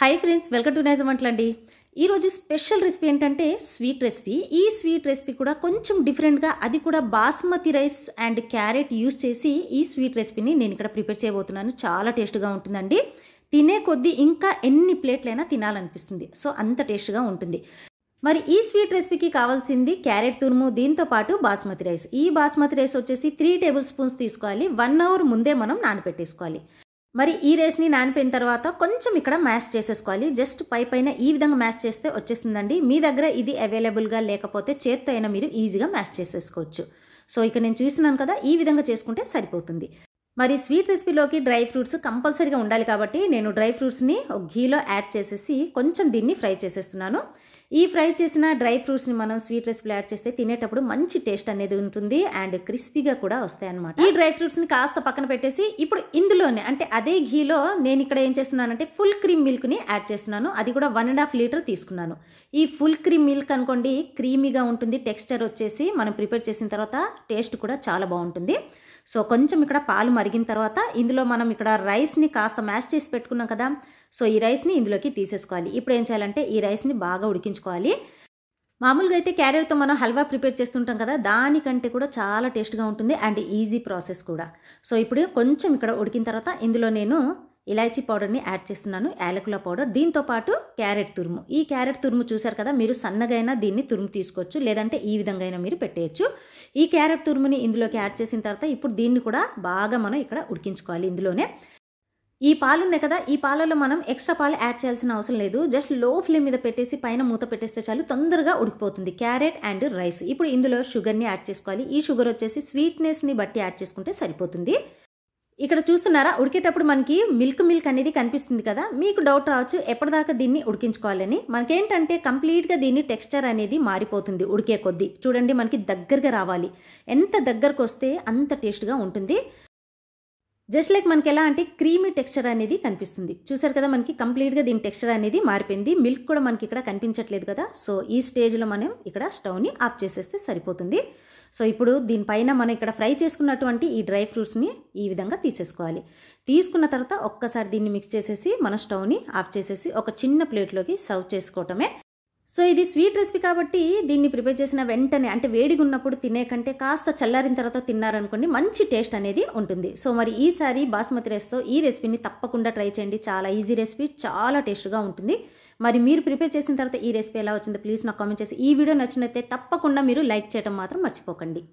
Hi friends, welcome to నైజం వంటలండి. ఈరోజు special recipe ఏంటంటే sweet recipe. ఈ స్వీట్ రెసిపీ కూడా కొంచెం డిఫరెంట్గా, అది కూడా basmati rice and carrot use చేసి ఈ స్వీట్ రెసిపీని నేను ఇక్కడ ప్రిపేర్ చేయబోతున్నాను. చాలా టేస్ట్గా ఉంటుందండి. తినే కొద్దీ ఇంకా ఎన్ని ప్లేట్లైనా తినాలనిపిస్తుంది. సో అంత టేస్ట్గా ఉంటుంది. మరి ఈ స్వీట్ రెసిపీకి కావాల్సింది క్యారెట్ తురుము, దీంతో పాటు బాస్మతి రైస్. ఈ బాస్మతి రైస్ వచ్చేసి 3 టేబుల్ స్పూన్స్ తీసుకోవాలి. 1 అవర్ ముందే మనం నానబెట్టేసుకోవాలి. మరి ఈ రైస్ని నానిపోయిన తర్వాత కొంచెం ఇక్కడ మ్యాష్ చేసేసుకోవాలి. జస్ట్ పైన ఈ విధంగా మ్యాష్ చేస్తే వచ్చేస్తుందండి. మీ దగ్గర ఇది అవైలబుల్గా లేకపోతే చేత్తో అయినా మీరు ఈజీగా మ్యాష్ చేసేసుకోవచ్చు. సో ఇక్కడ నేను చూస్తున్నాను కదా, ఈ విధంగా చేసుకుంటే సరిపోతుంది. మరి స్వీట్ రెసిపీలోకి డ్రై ఫ్రూట్స్ కంపల్సరీగా ఉండాలి కాబట్టి నేను డ్రై ఫ్రూట్స్ని ఒక ఘీలో యాడ్ చేసేసి కొంచెం దీన్ని ఫ్రై చేసేస్తున్నాను. ఈ ఫ్రై చేసిన డ్రై ఫ్రూట్స్ని మనం స్వీట్ రెసిపీలో యాడ్ చేస్తే తినేటప్పుడు మంచి టేస్ట్ అనేది ఉంటుంది అండ్ క్రిస్పీగా కూడా వస్తాయి అన్నమాట. ఈ డ్రై ఫ్రూట్స్ని కాస్త పక్కన పెట్టేసి ఇప్పుడు ఇందులోనే అంటే అదే ఘీలో నేను ఇక్కడ ఏం చేస్తున్నానంటే ఫుల్ క్రీమ్ మిల్క్ని యాడ్ చేస్తున్నాను. అది కూడా 1.5 లీటర్ తీసుకున్నాను. ఈ ఫుల్ క్రీమ్ మిల్క్ అనుకోండి, క్రీమీగా ఉంటుంది. టెక్స్చర్ వచ్చేసి మనం ప్రిపేర్ చేసిన తర్వాత టేస్ట్ కూడా చాలా బాగుంటుంది. సో కొంచెం ఇక్కడ పాలు మరిగిన తర్వాత ఇందులో మనం ఇక్కడ రైస్ని కాస్త మ్యాష్ చేసి పెట్టుకున్నాం కదా, సో ఈ రైస్ని ఇందులోకి తీసేసుకోవాలి. ఇప్పుడు ఏం చేయాలంటే ఈ రైస్ని బాగా ఉడికించుకోవాలి. మామూలుగా అయితే క్యారెట్తో మనం హల్వా ప్రిపేర్ చేస్తుంటాం కదా, దానికంటే కూడా చాలా టేస్ట్గా ఉంటుంది అండ్ ఈజీ ప్రాసెస్ కూడా. సో ఇప్పుడు కొంచెం ఇక్కడ ఉడికిన తర్వాత ఇందులో నేను ఇలాచీ పౌడర్ని యాడ్ చేస్తున్నాను, యాలకుల పౌడర్, దీంతో పాటు క్యారెట్ తురుము. ఈ క్యారెట్ తురుము చూసారు కదా, మీరు సన్నగైనా దీన్ని తురుము తీసుకోవచ్చు, లేదంటే ఈ విధంగా అయినా మీరు పెట్టేయచ్చు. ఈ క్యారెట్ తురుముని ఇందులోకి యాడ్ చేసిన తర్వాత ఇప్పుడు దీన్ని కూడా బాగా మనం ఇక్కడ ఉడికించుకోవాలి. ఇందులోనే ఈ పాలు ఉన్నాయి కదా, ఈ పాలలో మనం ఎక్స్ట్రా పాలు యాడ్ చేయాల్సిన అవసరం లేదు. జస్ట్ లో ఫ్లేమ్ మీద పెట్టేసి పైన మూత పెట్టేస్తే చాలు, తొందరగా ఉడికిపోతుంది క్యారెట్ అండ్ రైస్. ఇప్పుడు ఇందులో షుగర్ని యాడ్ చేసుకోవాలి. ఈ షుగర్ వచ్చేసి స్వీట్నెస్ని బట్టి యాడ్ చేసుకుంటే సరిపోతుంది. ఇక్కడ చూస్తున్నారా, ఉడికేటప్పుడు మనకి మిల్క్ అనేది కనిపిస్తుంది కదా, మీకు డౌట్ రావచ్చు ఎప్పటిదాకా దీన్ని ఉడికించుకోవాలని. మనకేంటంటే కంప్లీట్గా దీన్ని టెక్స్చర్ అనేది మారిపోతుంది ఉడికే కొద్దీ. చూడండి, మనకి దగ్గరగా రావాలి. ఎంత దగ్గరకు వస్తే అంత టేస్ట్గా ఉంటుంది. జస్ట్ లైక్ మనకి ఎలా అంటే క్రీమీ టెక్స్చర్ అనేది కనిపిస్తుంది. చూసారు కదా, మనకి కంప్లీట్గా దీని టెక్స్చర్ అనేది మారిపోయింది. మిల్క్ కూడా మనకి ఇక్కడ కనిపించట్లేదు కదా. సో ఈ స్టేజ్లో మనం ఇక్కడ స్టవ్ని ఆఫ్ చేసేస్తే సరిపోతుంది. సో ఇప్పుడు దీనిపైన మనం ఇక్కడ ఫ్రై చేసుకున్నటువంటి ఈ డ్రై ఫ్రూట్స్ని ఈ విధంగా తీసేసుకోవాలి. తీసుకున్న తర్వాత ఒక్కసారి దీన్ని మిక్స్ చేసేసి మన స్టవ్ని ఆఫ్ చేసేసి ఒక చిన్న ప్లేట్లోకి సర్వ్ చేసుకోవటమే. సో ఇది స్వీట్ రెసిపీ కాబట్టి దీన్ని ప్రిపేర్ చేసిన వెంటనే అంటే వేడిగా ఉన్నప్పుడు తినే కంటే కాస్త చల్లారిన తర్వాత తిన్నారనుకోండి, మంచి టేస్ట్ అనేది ఉంటుంది. సో మరి ఈసారి బాస్మతి రైస్తో ఈ రెసిపీని తప్పకుండా ట్రై చేయండి. చాలా ఈజీ రెసిపీ, చాలా టేస్ట్గా ఉంటుంది. మరి మీరు ప్రిపేర్ చేసిన తర్వాత ఈ రెసిపీ ఎలా వచ్చిందో ప్లీజ్ నాకు కామెంట్ చేసి, ఈ వీడియో నచ్చినట్లయితే తప్పకుండా మీరు లైక్ చేయడం మాత్రం మర్చిపోకండి.